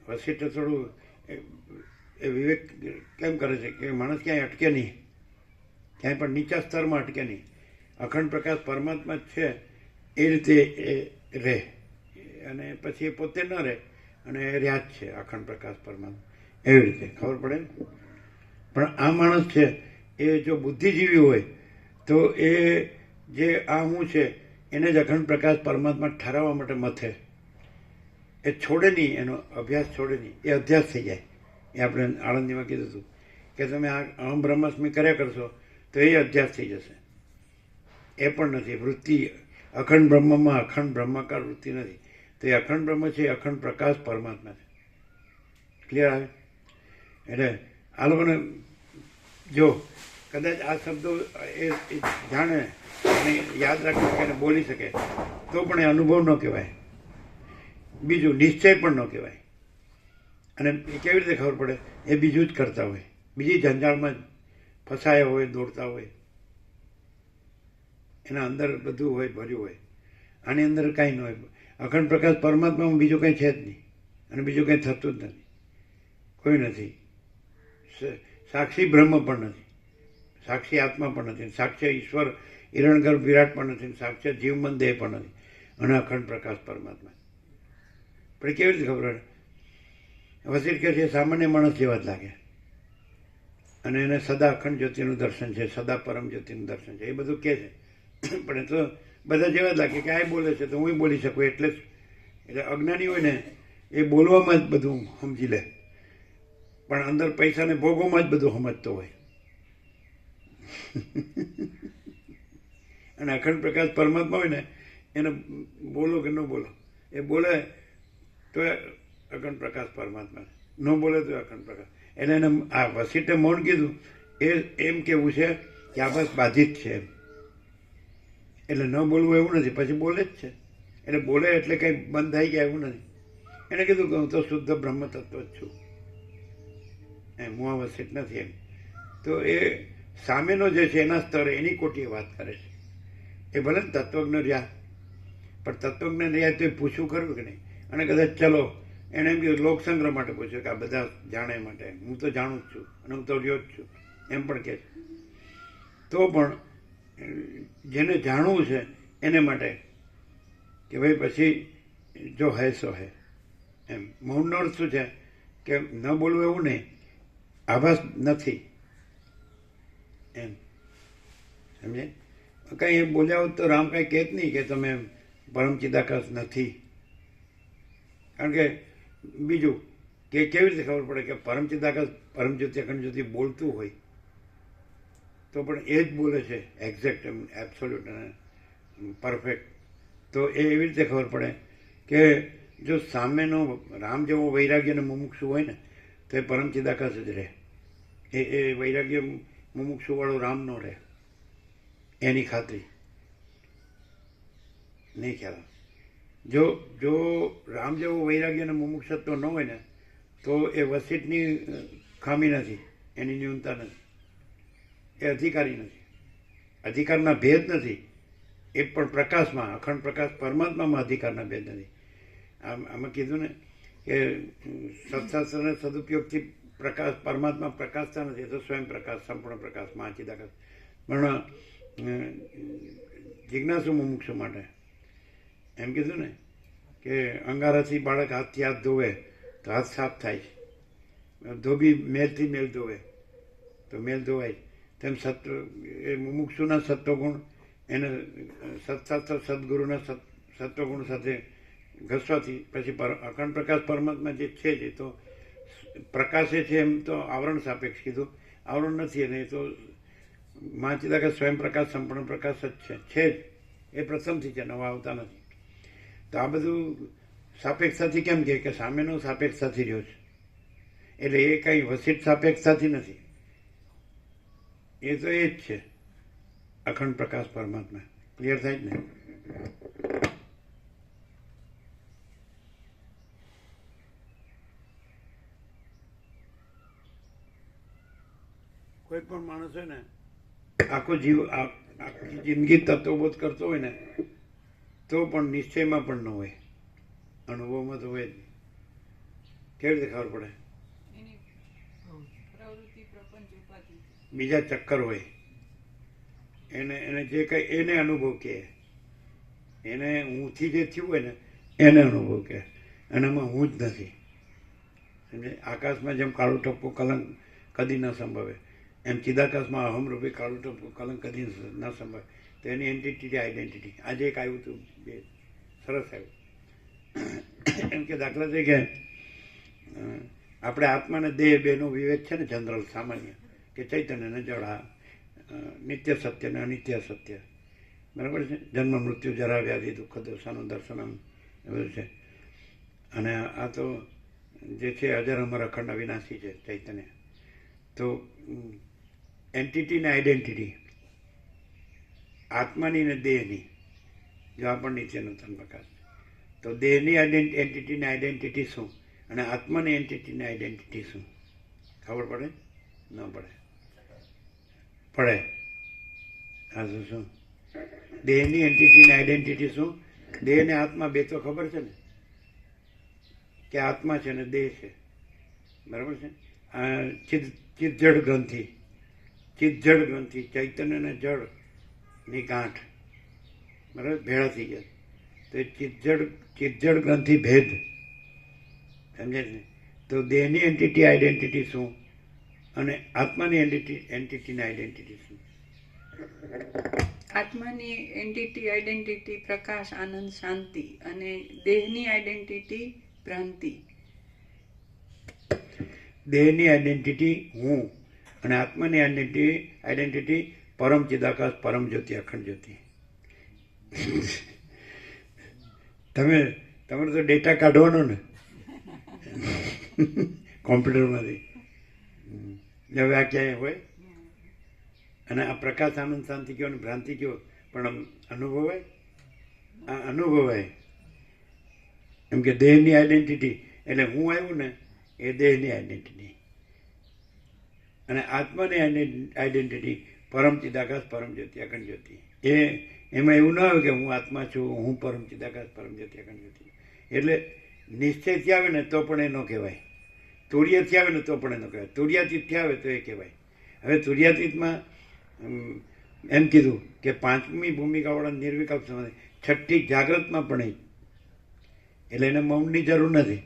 વસીટ થોડું એ વિવેક કેમ કરે છે કે માણસ ક્યાંય અટકે નહીં, ક્યાંય પણ નીચા સ્તરમાં અટકે નહીં. અખંડ પ્રકાશ પરમાત્મા જ છે એ રીતે એ રહે, અને પછી એ પોતે ન રહે અને એ રહ્યા જ છે અખંડ પ્રકાશ પરમાત્મા. એવી રીતે ખબર પડે ને. પણ આ માણસ છે એ જો બુદ્ધિજીવી હોય તો એ જે આ હું છે એને જ અખંડ પ્રકાશ પરમાત્મા ઠરાવવા માટે મથે. એ છોડે નહીં, એનો અભ્યાસ છોડે નહીં, એ અધ્યાસ થઈ જાય. એ આપણે આણંદીમાં કીધું હતું કે તમે આ અહમ બ્રહ્માસ્મિ કર્યા કરશો તો એ અધ્યાસ થઈ જશે. એ પણ નથી વૃત્તિ. અખંડ બ્રહ્મમાં અખંડ બ્રહ્માકાર વૃત્તિ નથી. તો એ અખંડ બ્રહ્મ છે, એ અખંડ પ્રકાશ પરમાત્મા છે. ક્લિયર આવે? એટલે આ લોકોને જો કદાચ આ શબ્દો એ જાણે અને યાદ રાખી શકે અને બોલી શકે તો પણ એ અનુભવ ન કહેવાય. બીજું નિશ્ચય પણ ન કહેવાય. અને એ કેવી રીતે ખબર પડે? એ બીજું જ કરતા હોય, બીજી ઝંઝાળમાં જ ફસાયા હોય, દોડતા હોય. એના અંદર બધું હોય, ભર્યું હોય. આની અંદર કાંઈ ન હોય. અખંડ પ્રકાશ પરમાત્મામાં બીજું કંઈ છે જ નહીં અને બીજું કંઈ થતું જ નથી. કોઈ નથી. સાક્ષી બ્રહ્મ પણ નથી, સાક્ષી આત્મા પણ નથી, સાક્ષી ઈશ્વર હિરણગર્ભ વિરાટ પણ નથી, સાક્ષાત જીવમન દેહ પણ નથી. અને અખંડ પ્રકાશ પરમાત્મા. પણ કેવી રીતે ખબર પડે? વસીર કે છે સામાન્ય માણસ જેવા જ લાગે અને એને સદા અખંડ જ્યોતિનું દર્શન છે, સદા પરમ જ્યોતિનું દર્શન છે, એ બધું કહે છે. પણ એ તો બધા જેવા જ લાગે કે આ બોલે છે તો હું બોલી શકું એટલે જ. એટલે અજ્ઞાની હોય ને એ બોલવામાં જ બધું સમજી લે, પણ અંદર પૈસાને ભોગોમાં જ બધું સમજતો હોય. અને અખંડ પ્રકાશ પરમાત્મા હોય ને એને બોલો કે ન બોલો, એ બોલે તો અખંડ પ્રકાશ પરમાત્મા, ન બોલે તો અખંડ પ્રકાશ. એટલે એને આ વસીટે મૌન કીધું એ એમ કેવું છે કે આ બસ બાધિત છે એમ. એટલે ન બોલવું એવું નથી, પછી બોલે જ છે. એટલે બોલે એટલે કંઈ બંધ થઈ ગયા એવું નથી. એને કીધું કે હું તો શુદ્ધ બ્રહ્મ તત્વ જ છું એમ, હું આ વસીટ નથી એમ. તો એ સામેનો જે છે એના સ્તરે એની કોટીએ વાત કરે છે. એ ભલે ને તત્વજ્ઞ રહ્યા, પણ તત્વજ્ઞ રહ્યા તો એ પૂછવું ખરું કે નહીં? અને કદાચ ચલો એને એમ કીધું લોકસંગ્રહ માટે પૂછ્યું કે આ બધા જાણે માટે, હું તો જાણું જ છું અને હું તો રહ્યો જ છું એમ પણ કહે છે. તો પણ જેને જાણવું છે એને માટે કે ભાઈ પછી જો હે સો હે એમ. મૌનનો અર્થ શું છે કે ન બોલવું એવું નહીં, આભાસ નથી એમ. સમજે? કંઈ બોલ્યા હોત તો રામ કંઈ કહે જ નહીં કે તમે પરમ ચિદાકાશ નથી. કારણ કે બીજું કે કેવી રીતે ખબર પડે કે પરમ ચિદાકાશ પરમ જ્યોતિ અખંડ જ્યોતિ બોલતું હોય તો પણ એ જ બોલે છે એક્ઝેક્ટ એમ, એબ્સોલ્યુટ અને પરફેક્ટ. તો એ એવી રીતે ખબર પડે કે જો સામેનો રામ જેવો વૈરાગ્ય અને મુમુક્ષુ હોય ને તો એ પરમ ચિદાકાશ જ રહે. એ વૈરાગ્ય મુમુક્ષુવાળો રામ નો રહે, એની ખાતરી નહીં. ખ્યાલ જો રામ જેવો વૈરાગ્ય અને મુમુક્ષત્વ ન હોય ને તો એ વસીટની ખામી નથી, એની ન્યૂનતા નથી, એ અધિકારી નથી, અધિકારના ભેદ નથી. એ પણ પ્રકાશમાં, અખંડ પ્રકાશ પરમાત્મામાં અધિકારના ભેદ નથી. આમાં કીધું ને કે સત્શાસ્ત્રના સદુપયોગથી પ્રકાશ પરમાત્મા પ્રકાશતા નથી, એ તો સ્વયં પ્રકાશ, સંપૂર્ણ પ્રકાશ, મહાચિદાકાશ. પણ જિજ્ઞાસુ મુમુક્ષુ માટે એમ કીધું ને કે અંગારાથી બાળક હાથથી હાથ ધોવે તો હાથ સાફ થાય છે, ધોબી મેલથી મેલ ધોવે તો મેલ ધોવાય. તેમ એ મુમુક્ષુના સત્વગુણ એને સત્શાસ્ત્ર સદગુરુના સત્વગુણ સાથે ઘસવાથી પછી અખંડ પ્રકાશ પરમાત્મા જે છે એ તો પ્રકાશે છે એમ તો આવરણ સાપેક્ષ કીધું, આવરણ નથી. અને એ તો મહાચિદાકાશ સ્વયં પ્રકાશ, સંપૂર્ણ પ્રકાશ જ છે જ. એ પ્રથમથી છે, નવા આવતા નથી. તો આ બધું સાપેક્ષતાથી કેમ કે સામેનો સાપેક્ષતાથી રહ્યો છે. એટલે એ કંઈ વસીટ સાપેક્ષતાથી નથી, એ તો એ જ છે અખંડ પ્રકાશ પરમાત્મા. ક્લિયર થાય જ ને? કોઈ પણ માણસ હોય ને આખો જીવ આખી જિંદગી તત્વબોધ કરતો હોય ને તો પણ નિશ્ચયમાં પણ ન હોય, અનુભવમાં તો હોય જ નહીં. કેવી રીતે ખબર પડે? બીજા ચક્કર હોય એને જે કંઈ એને અનુભવ કહે, એને હુંથી જે થયું હોય ને એને અનુભવ કહે, અને એમાં હું જ નથી. સમજે? આકાશમાં જેમ કાળું ટપકું કલંક કદી ન સંભવે, એમ ચિદાકાશમાં અહમરૂપી કાળું ટપકું કલંક કદી ન સંભવે. તો એની એન્ટિટી આઈડેન્ટિટી. આજે એક આવ્યું હતું, બે સરસ આવ્યું. એમ કે દાખલા તરીકે આપણે આત્મા અને દેહ બેનો વિવેક છે ને, જનરલ સામાન્ય, કે ચૈતન્ય ને જળ, આ નિત્ય સત્ય ને અનિત્ય સત્ય, બરાબર છે? જન્મ મૃત્યુ જરા વ્યાધિ દુઃખ દોષાનું દર્શનમ, એ બધું છે. અને આ તો જે છે અજર અમર અખંડ અવિનાશી છે ચૈતન્ય. તો એન્ટિટી ને આઈડેન્ટિટી, આત્માની ને દેહની, જો આ પણ નીચે નૂતન પ્રકાશ. તો દેહની એન્ટિટીની આઈડેન્ટિટી શું અને આત્માની એન્ટિટીની આઈડેન્ટિટી શું? ખબર પડે? ન પડે? પડે. હા, શું દેહની એન્ટિટીની આઈડેન્ટિટી શું? દેહ ને આત્મા બે તો ખબર છે ને, કે આત્મા છે ને દેહ છે, બરાબર છે? આ ચિત્જડ ગ્રંથિ, ચિત્જડ ગ્રંથિ, ચૈતન્ય અને જળ ની ગાંઠ, બરાબર, ભેળા થઈ ગયા. તો એ ચિત્જડ ગ્રંથિ ભેદ, સમજે છે? તો દેહની એન્ટિટી આઈડેન્ટિટી શું અને આત્માની એન્ટિટીની આઈડેન્ટિટી શું? આત્માની એન્ટિટી આઈડેન્ટિટી પ્રકાશ, આનંદ, શાંતિ, અને દેહની આઈડેન્ટિટી ભ્રાંતિ. દેહની આઈડેન્ટિટી હું અને આત્માની આઈડેન્ટિટી પરમ ચિદાકાશ, પરમ જ્યોતિ, અખંડ જ્યોતિ. તમારે તો ડેટા કાઢવાનો ને કોમ્પ્યુટરમાંથી. હવે આ ક્યાંય હોય? અને આ પ્રકાશ, આનંદ, શાંતિ કયો અને ભ્રાંતિ કયો, પણ અનુભવાય? આ અનુભવાય. એમ કે દેહની આઈડેન્ટિટી એટલે હું આવ્યું ને, એ દેહની આઈડેન્ટિટી. અને આત્માની આઈડેન્ટિટી પરમ ચિદાકાશ, પરમ જ્યોતિ, અખંડ જ્યોતિ. એમાં એવું ના આવે કે હું આત્મા છું, હું પરમ ચિદાકાશ, પરમ જ્યોતિ, અખંડ જ્યોતિ. એટલે નિશ્ચયથી આવે ને તો પણ એ ન કહેવાય, તુર્યથી આવે ને તો પણ એ ન કહેવાય, તુર્યાતીતથી આવે તો એ કહેવાય. હવે તુર્યાતીતમાં એમ કીધું કે 5મી ભૂમિકાવાળા નિર્વિકલ્પ સમાધિ, 6ઠ્ઠી જાગ્રતમાં પણ એ, એટલે એને મૌનની જરૂર નથી.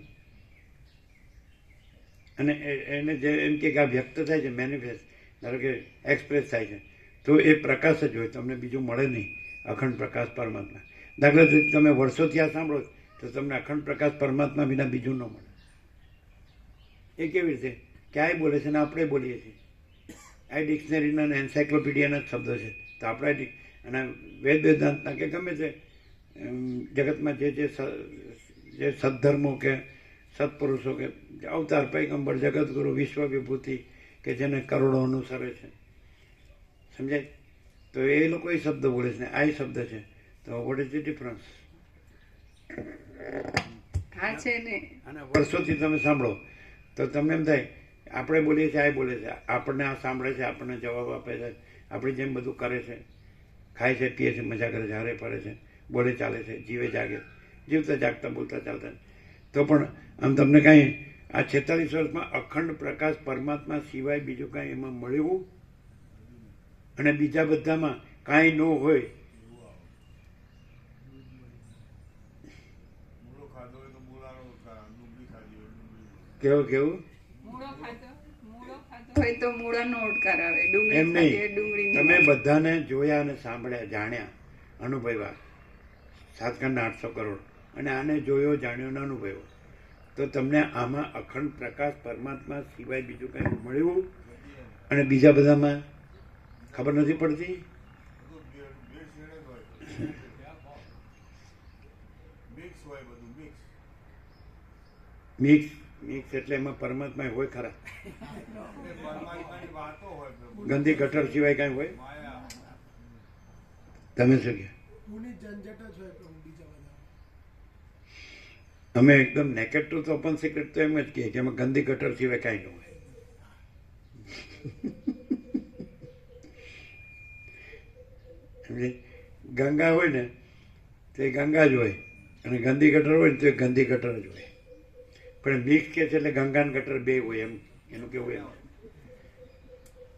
અને એને જે એમ કે આ વ્યક્ત થાય છે, મેનિફેસ્ટ, ધારો કે એક્સપ્રેસ થાય છે, તો એ પ્રકાશ જ હોય, તમને બીજું મળે નહીં. અખંડ પ્રકાશ પરમાત્મા. દાખલા તરીકે તમે વર્ષોથી આ સાંભળો તો તમને અખંડ પ્રકાશ પરમાત્મા વિના બીજું ન મળે. એ કેવી રીતે? કે આ બોલે છે ને આપણે બોલીએ છીએ. આ ડિક્શનરીના અને એન્સાયક્લોપીડિયાના જ શબ્દો છે. તો આપણા અને વેદાંતના કે ગમે તે જગતમાં જે સદ્ધર્મો કે સત્પુરુષો કે અવતાર, પૈગંબર, જગતગુરુ, વિશ્વ વિભૂતિ કે જેને કરોડો અનુસરે છે, સમજાય? તો એ લોકો એ શબ્દ બોલે છે ને આ શબ્દ છે. તો વોટ ઇઝ ધ ડિફરન્સ? હા છે ને. અને વર્ષોથી તમે સાંભળો તો તમને એમ થાય આપણે બોલીએ છીએ, આ બોલે છે, આપણને આ સાંભળે છે, આપણને જવાબ આપે છે, આપણી જેમ બધું કરે છે, ખાય છે, પીએ છે, મજા કરે છે, હારે ફરે છે, બોલે ચાલે છે, જીવે જાગે, જીવતા જાગતા બોલતા ચાલતા. તો પણ આમ તમને કાંઈ આ 46 વર્ષમાં અખંડ પ્રકાશ પરમાત્મા સિવાય બીજું કાંઈ એમાં મળ્યું અને બીજા બધામાં કાંઈ ન હોય? કેવું હોય તો મૂળાનો ઓડકાર આવે, એમ ડુંગળી ખાઈએ, નહીં. ડુંગળી તમે બધાને જોયા અને સાંભળ્યા, જાણ્યા, અનુભવ્યા, 7,800 કરોડ, અને આને જોયો, જાણ્યો ને અનુભવ્યો. તો તમને આમાં અખંડ પ્રકાશ પરમાત્મા સિવાય બીજું કંઈ મળ્યું અને બીજા બધામાં ખબર નથી પડતી? મિક્સ એટલે એમાં પરમાત્મા હોય ખરા? ગંદી ગટર સિવાય કાંઈ હોય? તમે શું કહે? અમે એકદમ નેકેડ ટ્રુથ ઓપન સિક્રેટ તો એમ જ કહીએ કે એમાં ગંદી ગટર સિવાય કાંઈ ન હોય. ગંગા હોય ને તો એ ગંગા જ હોય અને ગંદી ગટર હોય ને તો એ ગંદી ગટર જ હોય. પણ મિક્સ કે છે એટલે ગંગા ને ગટર બે હોય, એમ એનું કેવું? એમ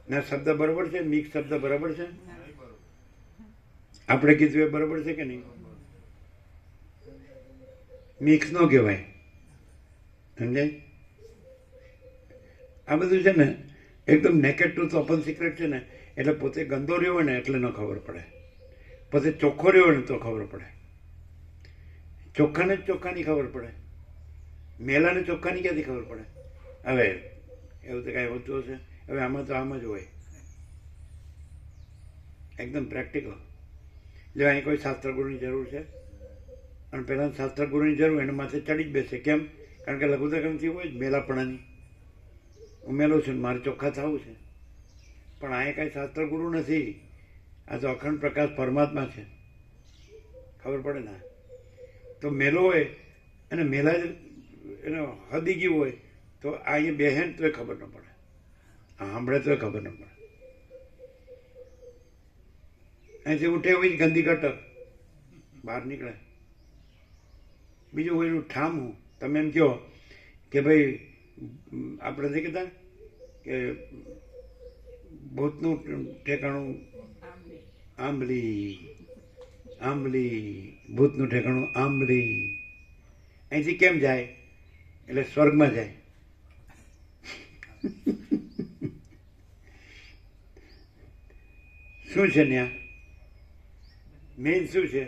ના, શબ્દ બરોબર છે? મિક્સ શબ્દ બરાબર છે? આપણે કીધું એ બરોબર છે કે નહીં? મિક્સ ન કહેવાય, સમજાય? આ બધું છે ને એકદમ નેકેડ ટ્રુથ ઓપન સિક્રેટ છે ને, એટલે પોતે ગંદો રહ્યો હોય ને એટલે ન ખબર પડે, પોતે ચોખ્ખો રહ્યો હોય ને તો ખબર પડે. ચોખ્ખાને જ ચોખ્ખાની ખબર પડે, મેલાને ચોખ્ખાની ક્યાંથી ખબર પડે? હવે એવું તો કાંઈ હોતું હશે? હવે આમાં તો આમ જ હોય, એકદમ પ્રેક્ટિકલ. જો અહીં કોઈ શાસ્ત્રગુરુની જરૂર છે, અને પહેલાં શાસ્ત્રગુરુની જરૂર એને માથે ચડી જ બેસે. કેમ? કારણ કે લઘુત્તરથી હોય જ મેલાપણાની, હું મેલો છું મારે ચોખ્ખા થવું છે. પણ આ કાંઈ શાસ્ત્રગુરુ નથી, આ તો અખંડ પ્રકાશ પરમાત્મા છે. ખબર પડે ને? તો મેલો હોય અને મેલા જ એને હદી ગયું હોય તો આ અહીંયા બેહેન તોય ખબર ન પડે, આ સાંભળે તોય ખબર ન પડે. અહીંથી ઉઠે હોય જ ગંદી ગટર બહાર નીકળે. બીજું એનું ઠામું. તમે એમ કહો કે ભાઈ આપણે નથી કહેતા કે ભૂતનું ઠેકાણું આંબલી, આંબલી, ભૂતનું ઠેકાણું આંબલી. અહીંથી કેમ જાય? એટલે સ્વર્ગમાં જાય. શું છે ત્યાં મેઇન? શું છે?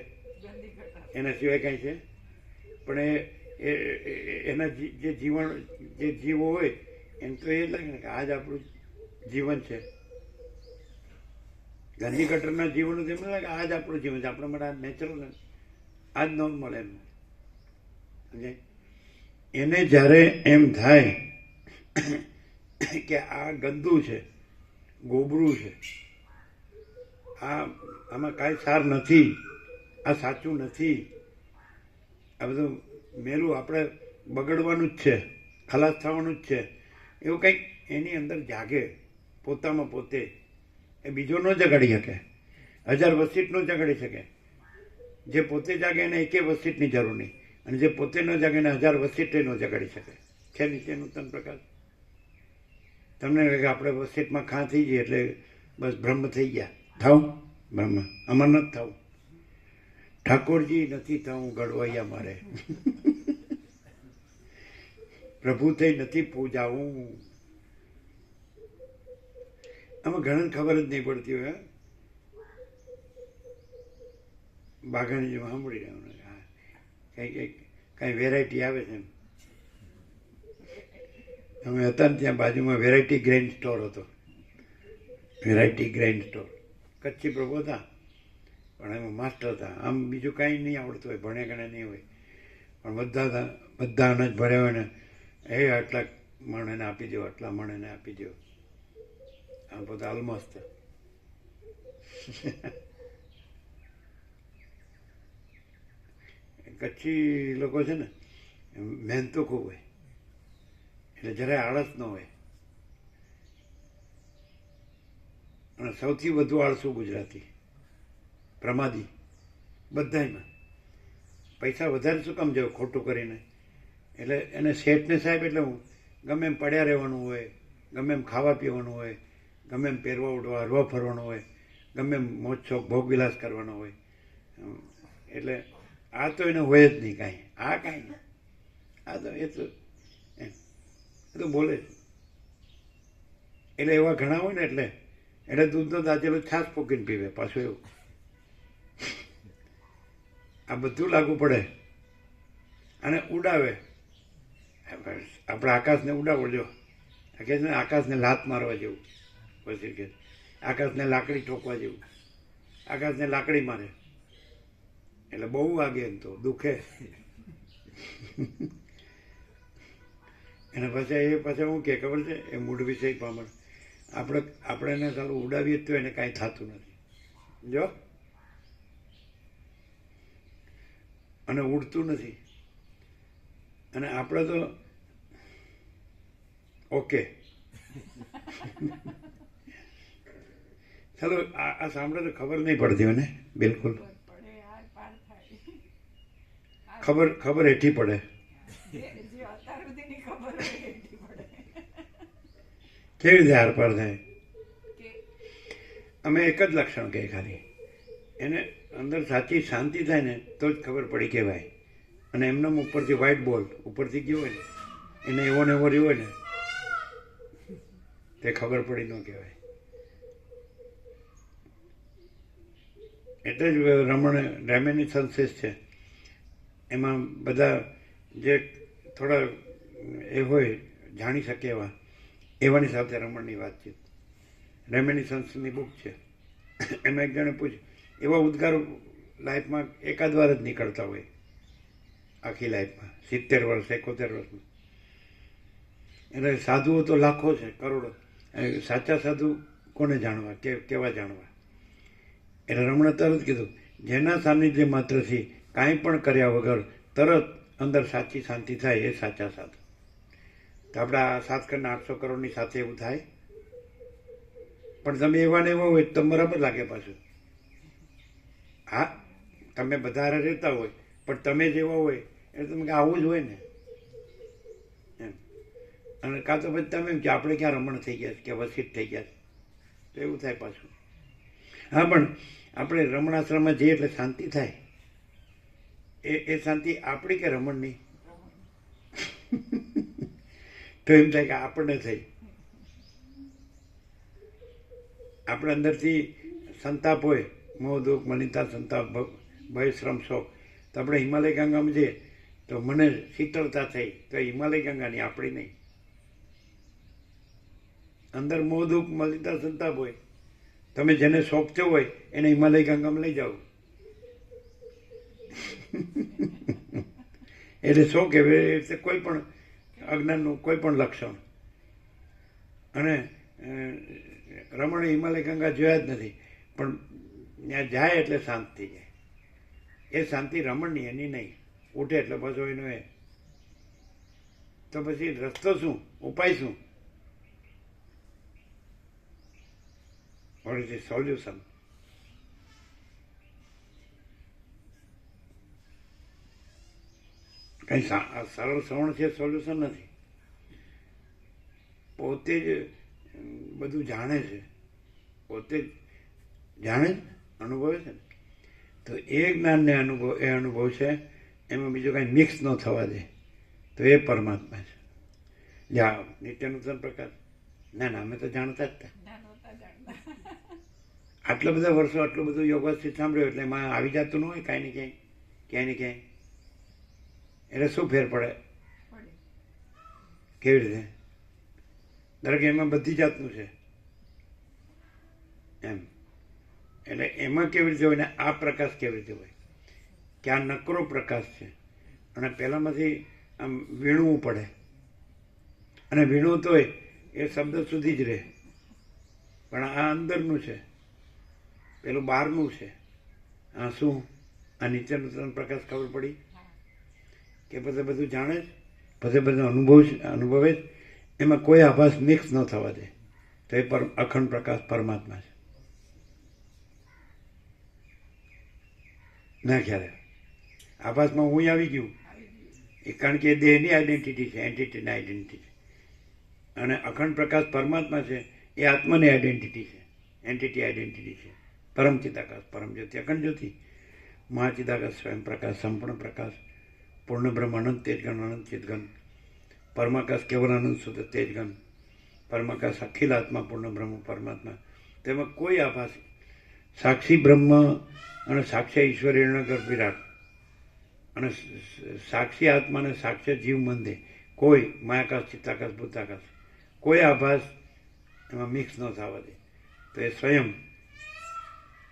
એના સિવાય કાંઈ છે? પણ એના જે જીવન, જે જીવો હોય એમ તો એ લાગે ને કે આજ આપણું જીવન છે. ગાંધી ગટરના જીવન તો એમ લાગે આજ આપણું જીવન છે, આપણા માટે આ નેચરલ ને આજ ન મળે એમ. સમજાય? એને જ્યારે એમ થાય કે આ ગંદુ છે, ગોબરું છે, આમાં કાંઈ સાર નથી, આ સાચું નથી, આ બધું મેલું આપણે બગડવાનું જ છે, ખલાસ થવાનું જ છે, એવું કંઈક એની અંદર જાગે પોતામાં પોતે. એ બીજો ન જગાડી શકે, 1000 વસીટ ન જગાડી શકે. જે પોતે જાગે એને એકે વસીટની જરૂર નહીં, અને જે પોતે ન જાગે એને 1000 વસીટે ન જગાડી શકે. છે નીચેનું તન પ્રકાર. તમને લાગે કે આપણે વસીટમાં ખાં થઈ જઈએ એટલે બસ બ્રહ્મ થઈ ગયા. થાવ બ્રહ્મ, અમાર નથી થવું. ઠાકોરજી નથી થવું ઘડવૈયા મારે. પ્રભુ થઈ નથી પૂજાવું. આમાં ઘણા ખબર જ નહીં પડતી હોય. બાઘાની જેમ સાંભળી રહ્યું કાંઈ વેરાયટી આવે છે એમ. અમે હતા ને ત્યાં બાજુમાં વેરાયટી ગ્રેઇન સ્ટોર હતો. Variety grain store. કચ્છી પ્રભુ હતા પણ એમાં માસ્ટર હતા. આમ બીજું કાંઈ નહીં આવડતું હોય, ભણ્યા ગણ્યા નહીં હોય, પણ બધા અનાજ ભર્યા હોય ને એ આટલા મણ એને આપી દો, આટલા મણ એને આપી દો. આમ બધા ઓલમોસ્ટ. કચ્છી લોકો છે ને મહેનતો ખૂબ હોય, એટલે જરાય આળસ ન હોય. અને સૌથી વધુ આળસુ ગુજરાતી, પ્રમાદી બધામાં. પૈસા વધારે શું કામ જાવ ખોટું કરીને? એટલે એને શેઠને સાહેબ એટલે હું ગમે એમ પડ્યા રહેવાનું હોય, ગમે એમ ખાવા પીવાનું હોય, ગમે એમ પહેરવા ઉડવા હરવા ફરવાનું હોય, ગમે એમ મોજ શોખ ભોગવિલાસ કરવાનો હોય. એટલે આ તો એને હોય જ નહીં કાંઈ. આ કાંઈ નહીં. આ તો એ તો બોલે જ. એટલે એવા ઘણા હોય ને એટલે દૂધનો દાજેલો છાશ પોકીને પીવે પાછું એવું. આ બધું લાગુ પડે અને ઉડાવે. આપણે આકાશને ઉડાવો જો, કહે છે ને આકાશને લાત મારવા જેવું. પછી કે આકાશને લાકડી ઠોકવા જેવું. આકાશને લાકડી મારે એટલે બહુ વાગે એમ તો દુખે. અને પછી હું કે ખબર છે એ મૂળ વિષય પામણ. આપણે એને સારું ઉડાવીએ તો એને કાંઈ થતું નથી જો, અને ઉડતું નથી. અને આપણે તો ઓકે. ચાલો આ સાંભળે તો ખબર નહીં પડતી હોય ને બિલકુલ. ખબર હેઠી પડે. કેવી રીતે હાર પાર થાય? અમે એક જ લક્ષણ કહીએ ખાલી, એને અંદર સાચી શાંતિ થાય ને તો જ ખબર પડી કહેવાય. અને એમનામ ઉપરથી વ્હાઇટ બોલ ઉપરથી ગયો હોય ને એને એવો ને એવો રહ્યો હોય ને તે ખબર પડી ન કહેવાય. એટલે જ રેમિનિસન્સીસ છે, એમાં બધા જે થોડા એ હોય જાણી શકે એવાની સાથે રમણની વાતચીત. રેમિનિસન્સની બુક છે, એમાં એક જણે પૂછ્યું, એવા ઉદ્ગારો લાઈફમાં એકાદ વાર જ નીકળતા હોય આખી લાઈફમાં, 70 વર્ષ 71 વર્ષમાં. એટલે સાધુઓ તો લાખો છે, કરોડો. સાચા સાધુ કોને જાણવા, કેવા જાણવા? એટલે રમણે તરત કીધું, જેના સાનિધ્ય માત્રથી કાંઈ પણ કર્યા વગર તરત અંદર સાચી શાંતિ થાય એ સાચા સાધુ. તો આપણા 7 કરોડ 800 કરોડની સાથે એવું થાય? પણ તમે એવા ને એવા હોય તો બરાબર લાગે પાછું. હા, તમે બધા રહેતા હોય પણ તમે જેવા હોય એટલે તમે આવું જ હોય ને એમ. અને કાં તો પછી તમે એમ કે આપણે ક્યાં રમણ થઈ ગયા કે વસીત થઈ ગયા, તો એવું થાય પાછું. હા, પણ આપણે રમણાશ્રમમાં જઈએ એટલે શાંતિ થાય. એ શાંતિ આપણી કે રમણની? તો એમ થાય કે આપણને થઈ. આપણે અંદરથી સંતાપ હોય, મોહ દુઃખ મલિનતા સંતાપ ભય શ્રમ શોક, તો આપણે હિમાલય ગંગામાં જઈએ તો મને શીતળતા થઈ, તો હિમાલય ગંગાની, આપણી નહીં. અંદર મોહ દુઃખ મલિનતા સંતાપ હોય, તમે જેને સોંપતો હોય એને હિમાલય ગંગામાં લઈ જાઓ. એટલે શોક એટલે કોઈ પણ અજ્ઞાનનું કોઈ પણ લક્ષણ. અને રમણે હિમાલય ગંગા જોયા જ નથી, પણ ત્યાં જાય એટલે શાંત થઈ જાય. એ શાંતિ રમણની, એની નહીં. ઉઠે એટલે બસ એનો એ. તો પછી રસ્તો શું, ઉપાય શું? What is the solution? કઈ સરળ શ્રવણ છે સોલ્યુશન નથી. પોતે જ બધું જાણે છે, પોતે જ જાણે છે, અનુભવે છે ને. તો એ જ્ઞાનને અનુભવ છે, એમાં બીજું કાંઈ મિક્સ ન થવા દે, તો એ પરમાત્મા છે. જા નિત્યનૂતન પ્રકાશ. ના ના, અમે તો જાણતા જ હતા. આટલા બધા વર્ષો આટલું બધું યોગસ્થિત સાંભળ્યું એટલે એમાં આવી જતું ન હોય કાંઈ ને ક્યાંય ને ક્યાંય. એટલે શું ફેર પડે? કેવી રીતે? દરેક એમાં બધી જાતનું છે એમ. એટલે એમાં કેવી રીતે હોય ને આ પ્રકાશ કેવી રીતે હોય કે આ નકરો પ્રકાશ છે, અને પહેલાંમાંથી આમ વીણવું પડે, અને વીણવું તોય એ શબ્દ સુધી જ રહે, પણ આ અંદરનું છે, પેલું બહારનું છે. આ શું? આ નિત્યનૂતન પ્રકાશ ખબર પડી કે પછી બધું જાણે જ, પછી બધું અનુભવે જ, એમાં કોઈ આભાસ મિક્સ ન થવા દે, તો એ અખંડ પ્રકાશ પરમાત્મા છે. ના ખ્યાલ આભાસમાં હું આવી ગયું એ કારણ કે એ દેહની આઈડેન્ટિટી છે, એન્ટિટીની આઈડેન્ટિટી છે. અને અખંડ પ્રકાશ પરમાત્મા છે, એ આત્માની આઈડેન્ટિટી છે, એન્ટિટી આઈડેન્ટિટી છે. પરમ ચિદાકાશ, પરમ જ્યોતિ, અખંડ જ્યોતિ, મહાચિદાકાશ, સ્વયં પ્રકાશ, સંપૂર્ણ પ્રકાશ, પૂર્ણ બ્રહ્મ, અનંત તેજગણ, અનંત ચિદગણ, પરમાકાશ, કેવલ આનંદ શુદ્ધ તેજગણ, પરમાકાશ, અખિલ આત્મા, પૂર્ણ બ્રહ્મ પરમાત્મા. તેમાં કોઈ આભાસ, સાક્ષી બ્રહ્મ અને સાક્ષી ઈશ્વરીય ગર્ભ વિરાટ, અને સાક્ષી આત્મા અને સાક્ષી જીવ મંદે કોઈ માયાકાશ, ચિત્તાકાશ, ભૂતાકાશ, કોઈ આભાસ એમાં મિક્સ ન થવા દે, તો એ સ્વયં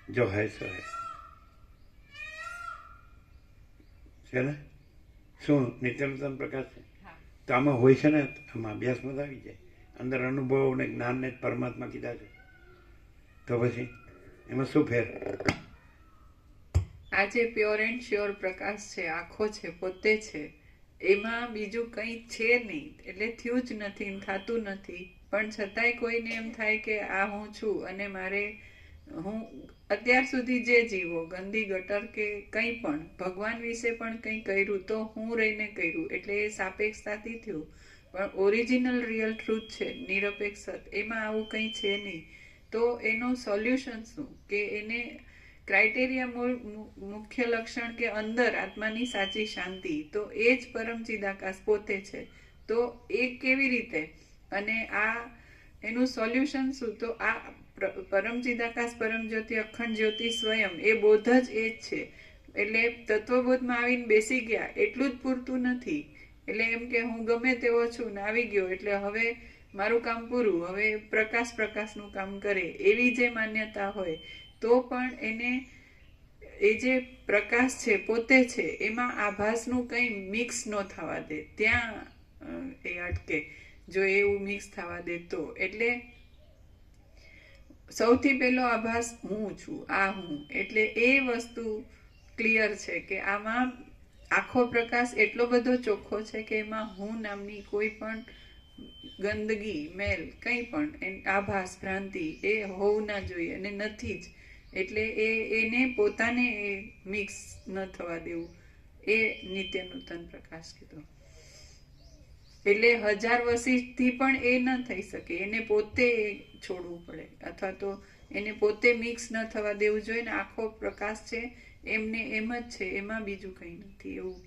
જો હૈ સો હૈ છે ને. શું નિત્યનૂતન પ્રકાશ છે? તો આમાં હોય છે ને, આમાં અભ્યાસમાં આવી જાય, અંદર અનુભવ ને જ્ઞાનને જ પરમાત્મા કીધા છે, તો પછી એમાં શું ફેર? આ જે પ્યોર એન્ડ શ્યોર પ્રકાશ છે, આખો છે, પોતે છે, એમાં બીજું કંઈ છે નહીં. એટલે થયું જ નથી, થતું નથી, પણ છતાંય કોઈને એમ થાય કે આ હું છું, અને મારે હું અત્યાર સુધી જે જીવો ગંદી ગટર કે કંઈ પણ ભગવાન વિશે પણ કંઈ કર્યું તો હું રહીને કર્યું, એટલે એ સાપેક્ષતાથી થયું. પણ ઓરિજિનલ રિયલ ટ્રુથ છે, નિરપેક્ષ, એમાં આવું કંઈ છે નહીં. તો એનું સોલ્યુશન શું? કે એને ક્રાઇટેરિયા મુખ્ય લક્ષણ કે અંદર આત્માની સાચી શાંતિ, તો એ જ પરમ ચિદાકાશ પોતે છે. તો એ કેવી રીતે? અને આ એનું સોલ્યુશન શું? તો આ પરમ ચિદાકાશ પરમ જ્યોતિ અખંડ જ્યોતિ સ્વયં એ બોધ જ એ જ છે. એટલે તત્વબોધમાં આવીને બેસી ગયા એટલું જ પૂરતું નથી. એટલે એમ કે હું ગમે તેવો છું ને આવી ગયો એટલે હવે મારું કામ પૂરું, હવે પ્રકાશનું કામ કરે, એવી જે માન્યતા હોય તો પણ એને એ જે પ્રકાશ છે પોતે છે એમાં આભાસનું કંઈ મિક્સ ન થવા દે, ત્યાં એ અટકે જો એવું મિક્સ થવા દે તો. એટલે સૌથી પહેલો આભાસ હું છું, આ હું. એટલે એ વસ્તુ ક્લિયર છે કે આમાં આખો પ્રકાશ એટલો બધો ચોખ્ખો છે કે એમાં હું નામની કોઈ પણ ગંદગી, મેલ, કંઈ પણ આભાસ, ભ્રાંતિ એ હોવું ના જોઈએ અને નથી જ. એટલે એને પોતાને મિક્સ ન થવા દેવું, એ નિત્ય નૂતન પ્રકાશ કીધો. એટલે 1000 વસીથી પણ એ ન થઈ શકે, એને પોતે છોડવું પડે અથવા તો એને પોતે મિક્સ ન થવા દેવું જોઈએ ને આખો પ્રકાશ છે એમને એમ જ છે, એમાં બીજું કંઈ નથી એવું